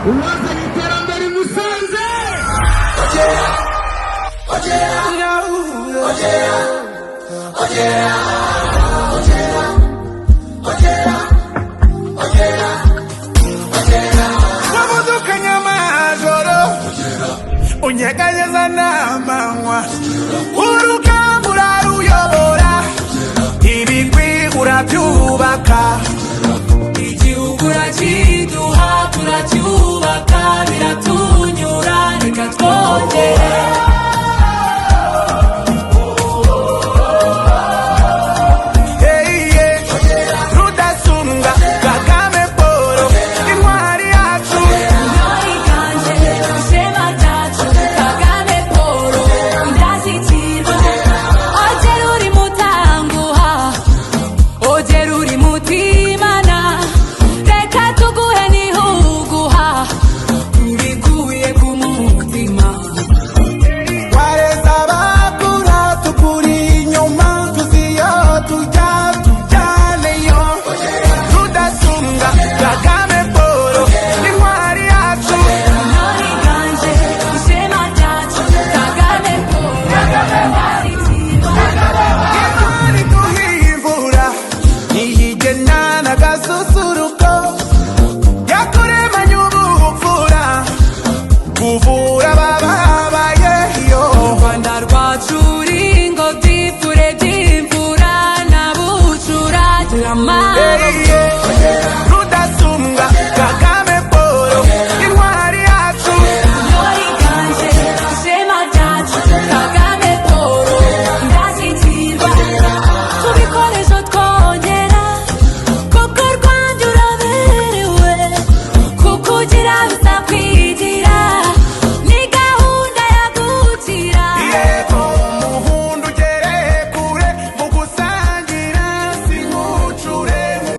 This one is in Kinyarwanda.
uwazanye iterambere i Musanze. Wamudukanye amajoro unyeganyeza n'amanywa, urugamba uraruyobora, ibigwi urabyubaka, igihugu urakiduha turacyubaka, biratunyura reka twongere. Kuvura bababaye yo Rwanda rwacu ringo byifure by'imvura na bucura